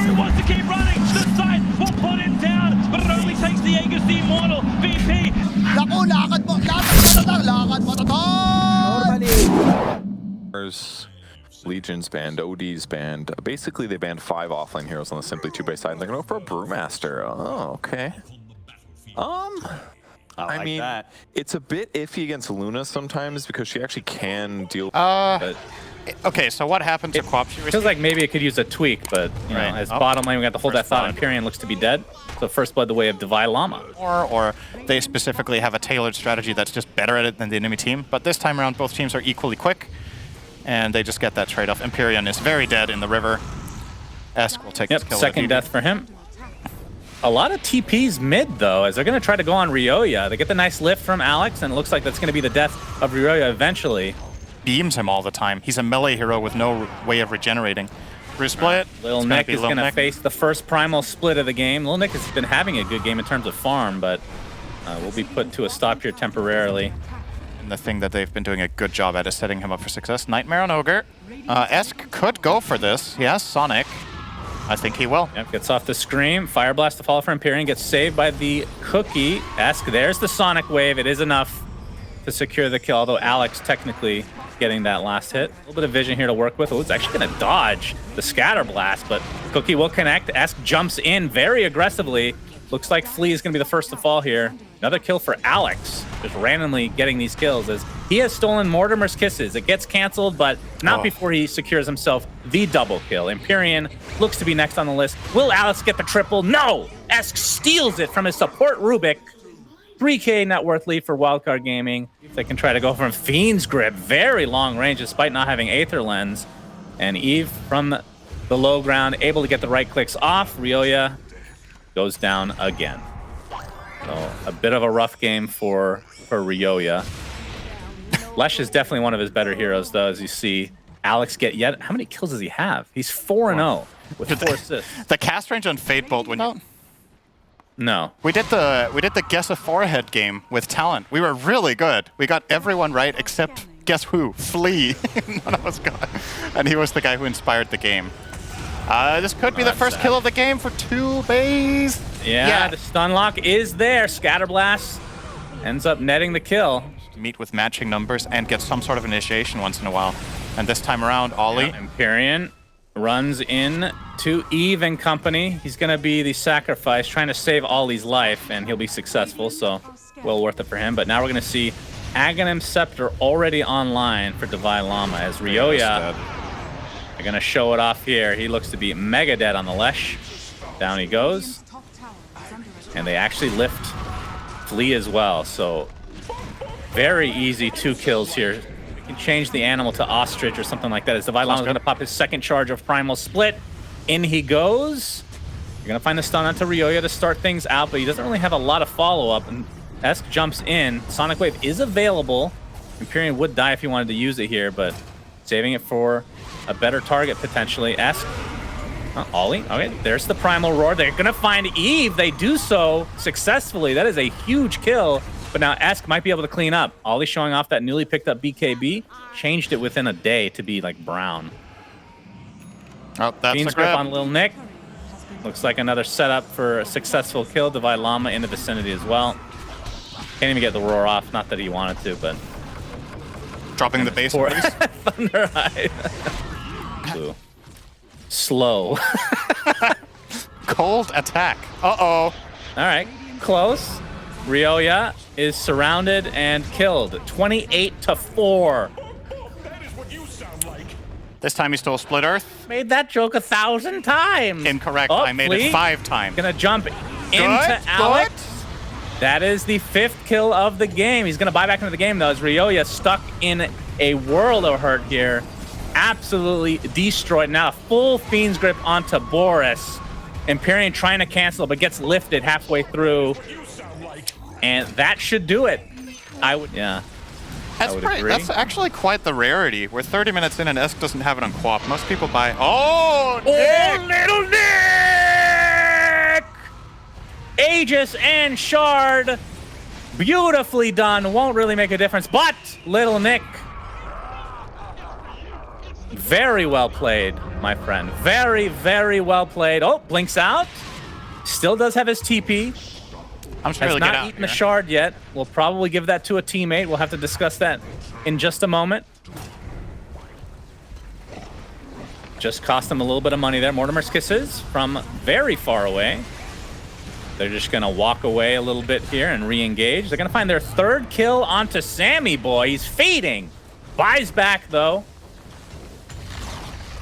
He wants to keep running. The side will put him down, but it only takes the Aegis the Immortal. VP. Naku, lakad mo to tol! Legion's banned, OD's banned. Basically, they banned 5 offlane heroes on the Simply 2-base side. They're going to go for a Brewmaster. Oh, okay. I mean, it's a bit iffy against Luna sometimes because she actually can deal. Okay, so what happened to Quap? Feels like maybe it could use a tweak, but you know, as bottom lane, we got to hold that thought. Empyrean looks to be dead. So first blood the way of Divine Llama. Or they specifically have a tailored strategy that's just better at it than the enemy team. But this time around, both teams are equally quick, and they just get that trade-off. Empyrean is very dead in the river. Esk will take his kill. Second death for him. A lot of TPs mid, though, as they're going to try to go on Ryoya. They get the nice lift from Alex, and it looks like that's going to be the death of Ryoya eventually. Beams him all the time. He's a melee hero with no way of regenerating. Split. Lil Nick is going to face the first primal split of the game. Lil Nick has been having a good game in terms of farm, but will be put to a stop here temporarily. And the thing that they've been doing a good job at is setting him up for success. Nightmare on Ogre. Esk could go for this. Yes, Sonic. I think he will. Yep, gets off the Scream. Fire Blast to follow for Empyrean. Gets saved by the Cookie. Esk, there's the Sonic Wave. It is enough to secure the kill, although Alex technically getting that last hit. A little bit of vision here to work with. Oh, it's actually going to dodge the Scatter Blast, but Cookie will connect. Esk jumps in very aggressively. Looks like Flea is going to be the first to fall here. Another kill for Alex, just randomly getting these kills as he has stolen Mortimer's Kisses. It gets canceled, but not before he secures himself the double kill. Empyrean looks to be next on the list. Will Alex get the triple? No! Esk steals it from his support Rubik. 3K net worth lead for Wildcard Gaming. They can try to go from Fiend's Grip, very long range despite not having Aether Lens. And Eve from the low ground, able to get the right clicks off. Ryoya goes down again. So a bit of a rough game for Ryoya. Lesh is definitely one of his better heroes, though, as you see. Alex get yet. How many kills does he have? He's 4-0 with 4 assists. The cast range on Fate Bolt when you... No. We did the guess a forehead game with talent. We were really good. We got everyone right except guess who? Flea. None of us got. And he was the guy who inspired the game. This could be the first kill of the game for TOOBASED. Yeah, the stun lock is there. Scatterblast ends up netting the kill. Meet with matching numbers and get some sort of initiation once in a while. And this time around, Ollie. Yeah, Empyrean runs in to Eve and company. He's going to be the sacrifice, trying to save Ollie's life, and he'll be successful, so well worth it for him. But now we're going to see Aghanim Scepter already online for Divine Llama as Ryoya are going to show it off here. He looks to be mega dead on the Lesh. Down he goes. And they actually lift Flea as well, so very easy 2 kills here. Change the animal to ostrich or something like that as Divine Llama is going to pop his second charge of Primal Split. In he goes. You're going to find the stun onto Ryoya to start things out, but he doesn't really have a lot of follow-up. And Esk jumps in. Sonic Wave is available. Empyrean would die if he wanted to use it here, but saving it for a better target potentially. Esk. Ollie. Okay, there's the Primal Roar. They're going to find Eve. They do so successfully. That is a huge kill. But now Esk might be able to clean up. Ollie showing off that newly picked up BKB. Changed it within a day to be like brown. Oh, that's Fiend's Grip on Lil Nick. Looks like another setup for a successful kill. Divine Llama in the vicinity as well. Can't even get the roar off. Not that he wanted to, but... Dropping the base. Thunder Eye. Blue. Slow. Cold attack. Uh-oh. All right, close. Ryoya is surrounded and killed. 28-4. This time he stole Split Earth. Made that joke 1,000 times. Incorrect. I made it 5 times. Gonna jump into Alex. That is the 5th kill of the game. He's gonna buy back into the game though, as Ryoya stuck in a world of hurt here. Absolutely destroyed. Now full Fiend's Grip onto Boris. Empyrean trying to cancel, but gets lifted halfway through. And that should do it. That's actually quite the rarity. We're 30 minutes in and Esk doesn't have it on Quap. Most people buy... Oh, Nick! Little Nick! Aegis and Shard. Beautifully done. Won't really make a difference, but Little Nick. Very well played. my friend. Very, very well played. Oh, blinks out. Still does have his TP. I'm Has just really get not out eaten the here. shard yet. We'll probably give that to a teammate. We'll have to discuss that in just a moment. Just cost him a little bit of money there. Mortimer's Kisses from very far away. They're just going to walk away a little bit here and re-engage. They're going to find their third kill onto Sammy Boy. He's feeding. Buys back, though.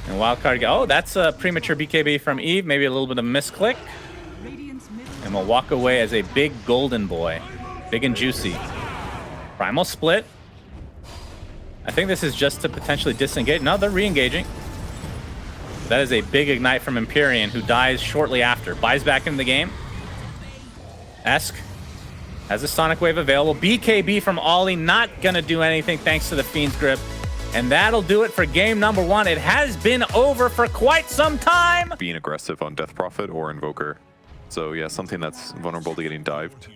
And Wildcard, oh, that's a premature BKB from Eve. Maybe a little bit of misclick. And we'll walk away as a big golden boy. Big and juicy. Primal split. I think this is just to potentially disengage. No, they're re-engaging. That is a big ignite from Empyrean, who dies shortly after. Buys back into the game. Esk has a Sonic Wave available. BKB from Ollie, not going to do anything thanks to the Fiend's Grip. And that'll do it for game number 1. It has been over for quite some time. Being aggressive on Death Prophet or Invoker. So yeah, something that's vulnerable to getting dived.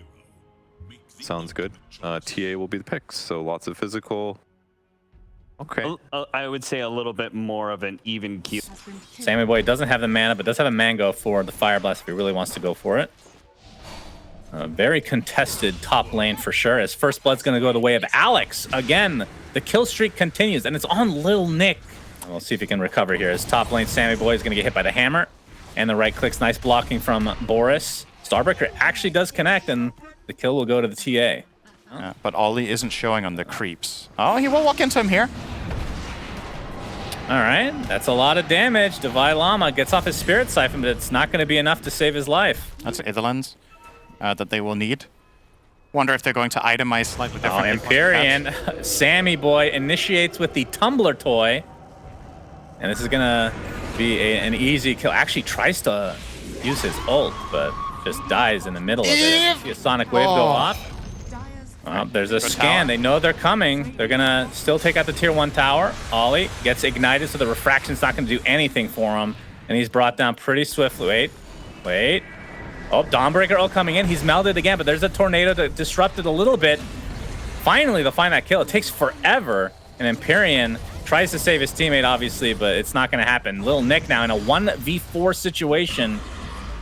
Sounds good. TA will be the picks, so lots of physical. Okay. I would say a little bit more of an even keel. Sammy Boy doesn't have the mana, but does have a mango for the Fire Blast if he really wants to go for it. Very contested top lane for sure, as First Blood's going to go the way of Alex. Again, the kill streak continues, and it's on Lil Nick. We'll see if he can recover here. As top lane, Sammy Boy is going to get hit by the hammer. And the right clicks, nice blocking from Boris. Starbreaker actually does connect, and the kill will go to the TA. Yeah, but Ollie isn't showing on the creeps. Oh, he will walk into him here. All right, that's a lot of damage. Divide Llama gets off his Spirit Siphon, but it's not going to be enough to save his life. That's Itherlands that they will need. Wonder if they're going to itemize slightly different. Oh, Empyrean, Sammy Boy initiates with the Tumbler toy. And this is going to be an easy kill. Actually tries to use his ult, but just dies in the middle of it. See a Sonic Wave go off. Well, there's a scan. Tower. They know they're coming. They're going to still take out the tier 1 tower. Ollie gets ignited, so the refraction's not going to do anything for him. And he's brought down pretty swiftly. Wait. Oh, Dawnbreaker ult coming in. He's melded again, but there's a tornado that disrupted a little bit. Finally, they'll find that kill. It takes forever. And Empyrean tries to save his teammate, obviously, but it's not going to happen. Lil Nick now in a 1v4 situation.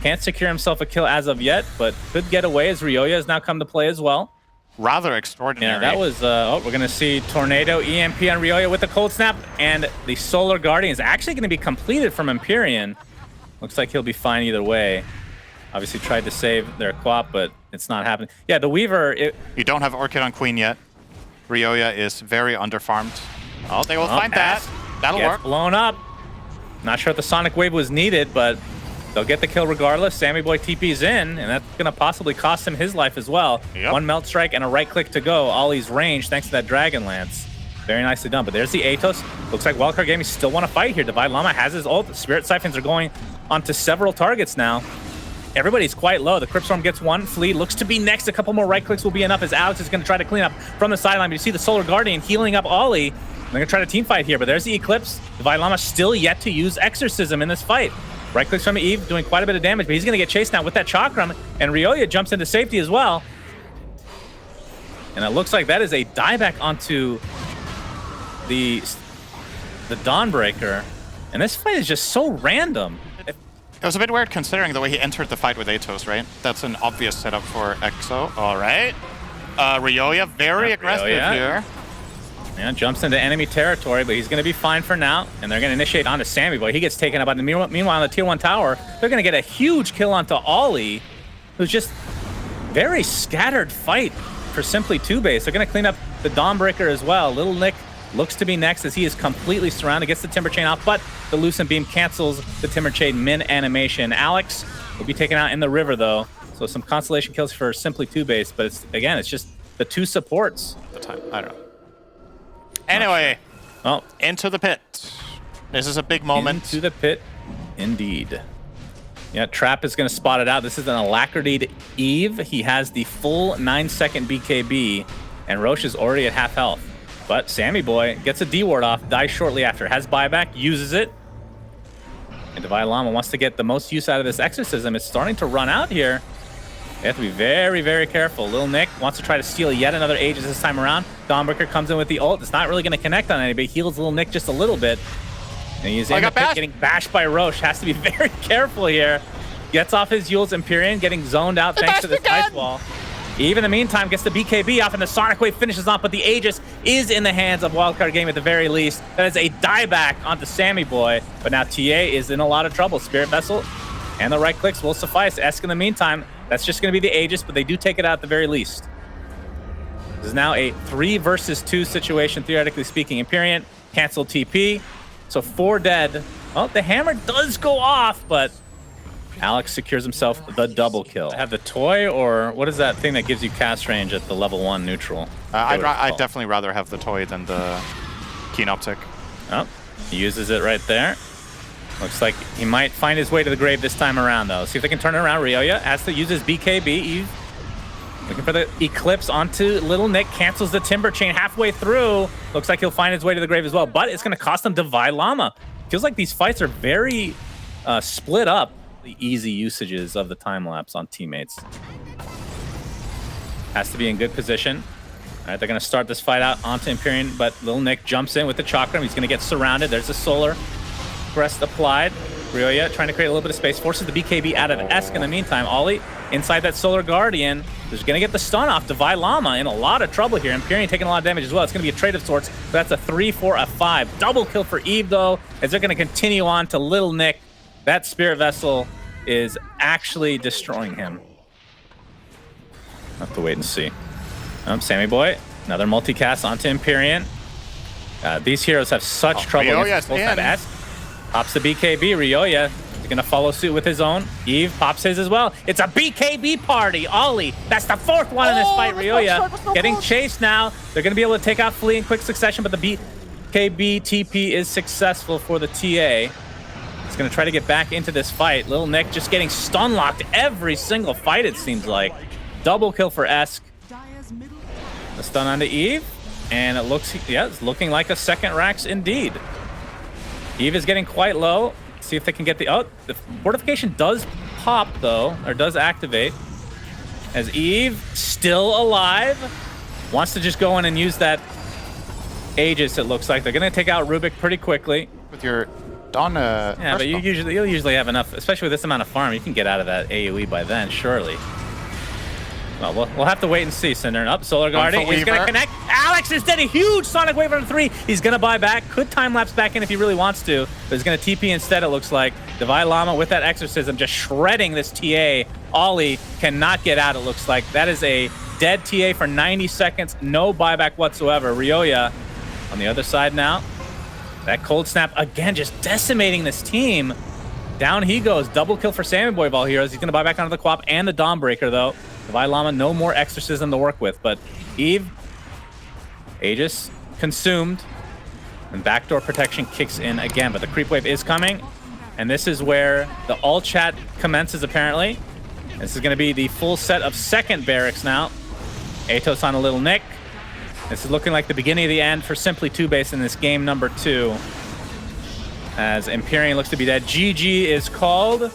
Can't secure himself a kill as of yet, but could get away as Ryoya has now come to play as well. Rather extraordinary. Yeah, that was, we're going to see Tornado, EMP on Ryoya with the Cold Snap, and the Solar Guardian is actually going to be completed from Empyrean. Looks like he'll be fine either way. Obviously tried to save their Quap, but it's not happening. Yeah, the Weaver... You don't have Orchid on Queen yet. Ryoya is very underfarmed. Oh, they will find that. That'll work. Blown up. Not sure if the Sonic Wave was needed, but they'll get the kill regardless. Sammy Boy TP's in, and that's going to possibly cost him his life as well. Yep. One Melt Strike and a right click to go. Ollie's range thanks to that Dragon Lance. Very nicely done. But there's the Atos. Looks like Wildcard Gaming still want to fight here. Divide Llama has his ult. The Spirit Siphons are going onto several targets now. Everybody's quite low. The Crypt Storm gets one. Flea looks to be next. A couple more right clicks will be enough as Alex is going to try to clean up from the sideline. But you see the Solar Guardian healing up Ollie. They're going to try to team fight here, but there's the Eclipse. Divide Llama still yet to use Exorcism in this fight. Right clicks from Eve, doing quite a bit of damage, but he's going to get chased now with that Chakram, and Ryoya jumps into safety as well. And it looks like that is a dieback onto the Dawnbreaker. And this fight is just so random. It was a bit weird considering the way he entered the fight with Atos, right? That's an obvious setup for EXO. All right. Ryoya, very aggressive here. Yeah, jumps into enemy territory, but he's going to be fine for now. And they're going to initiate onto Sammy Boy. He gets taken out. Meanwhile, on the tier 1 tower, they're going to get a huge kill onto Ollie, who's just very scattered fight for Simply TOOBASED. They're going to clean up the Dawnbreaker as well. Little Nick looks to be next as he is completely surrounded, gets the Timber Chain off, but the Lucent Beam cancels the Timber Chain min animation. Alex will be taken out in the river, though. So some consolation kills for Simply TOOBASED, but it's just the two supports. The time, I don't know. Anyway, well, into the pit. This is a big moment. Into the pit, indeed. Yeah, Trap is going to spot it out. This is an Alacrity'd Eve. He has the full 9-second BKB, and Roche is already at half health. But Sammy Boy gets a D-ward off, dies shortly after, has buyback, uses it. And Divide Llama wants to get the most use out of this Exorcism. It's starting to run out here. They have to be very, very careful. Lil Nick wants to try to steal yet another Aegis this time around. Dawnbreaker comes in with the ult. It's not really going to connect on anybody. Heals Lil Nick just a little bit. And he's I in the got pit, bashed. getting bashed by Roche. Has to be very careful here. Gets off his Yule's Empyrean, getting zoned out thanks to this ice wall. Eve, in the meantime, gets the BKB off, and the Sonic Wave finishes off, but the Aegis is in the hands of Wildcard Game at the very least. That is a dieback onto Sammy Boy, but now TA is in a lot of trouble. Spirit Vessel and the right clicks will suffice. Esk in the meantime, that's just going to be the Aegis, but they do take it out at the very least. This is now a 3 versus 2 situation, theoretically speaking. Empyrean, cancel TP, so 4 dead. Well, the hammer does go off, but Alex secures himself the double kill. Have the toy, or what is that thing that gives you cast range at the level 1 neutral? I'd definitely rather have the toy than the Keen Optic. Oh, he uses it right there. Looks like he might find his way to the grave this time around, though. See if they can turn it around. Ryoya has to use his BKB. Eve looking for the Eclipse onto Little Nick. Cancels the Timber Chain halfway through. Looks like he'll find his way to the grave as well, but it's going to cost him Divine Llama. Feels like these fights are very split up. The easy usages of the time lapse on teammates. Has to be in good position. All right, they're going to start this fight out onto Empyrean, but Little Nick jumps in with the Chakram. He's going to get surrounded. There's the Solar Breast applied. Ryoya trying to create a little bit of space, forces the BKB out of Esk in the meantime. Ollie inside that Solar Guardian. He's going to get the stun off. Divine Llama in a lot of trouble here. Empyrean taking a lot of damage as well. It's going to be a trade of sorts. So that's a 3 for a 5. Double kill for Eve, though, as they're going to continue on to Little Nick. That Spirit Vessel is actually destroying him. Have to wait and see. Sammy Boy, another multicast onto Empyrean. These heroes have such trouble against full type Esk. Pops the BKB. Ryoya is going to follow suit with his own. Eve pops his as well. It's a BKB party. Ollie, that's the 4th one in this fight. Ryoya getting chased now. They're going to be able to take out Flea in quick succession, but the BKB TP is successful for the TA. He's going to try to get back into this fight. Little Nick just getting stun locked every single fight, it seems like. Double kill for Esk. The stun onto Eve. And it looks, yeah, it's looking like a second Rax indeed. Eve is getting quite low. See if they can get the, oh, the fortification does pop though, or does activate. As Eve, still alive, wants to just go in and use that Aegis, it looks like. They're going to take out Rubik pretty quickly. With your Donna. Yeah, but you'll usually have enough, especially with this amount of farm. You can get out of that AoE by then, surely. Well, we'll have to wait and see, syndereN. Up, Solar Guardian. He's going to connect. Alex is dead. A huge Sonic Wave on 3. He's going to buy back. Could time-lapse back in if he really wants to. But he's going to TP instead, it looks like. Divine Llama with that Exorcism just shredding this TA. Ollie cannot get out, it looks like. That is a dead TA for 90 seconds. No buyback whatsoever. Ryoya on the other side now. That Cold Snap, again, just decimating this team. Down he goes. Double kill for Sammy Boy of all heroes. He's going to buy back onto the Quap and the Dawnbreaker, though. Divine Llama, no more Exorcism to work with. But Eve, Aegis consumed. And backdoor protection kicks in again. But the creep wave is coming. And this is where the all chat commences, apparently. This is going to be the full set of second barracks now. Atos on a Little Nick. This is looking like the beginning of the end for Simply TOOBASED in this game number 2. As Empyrean looks to be dead. GG is called.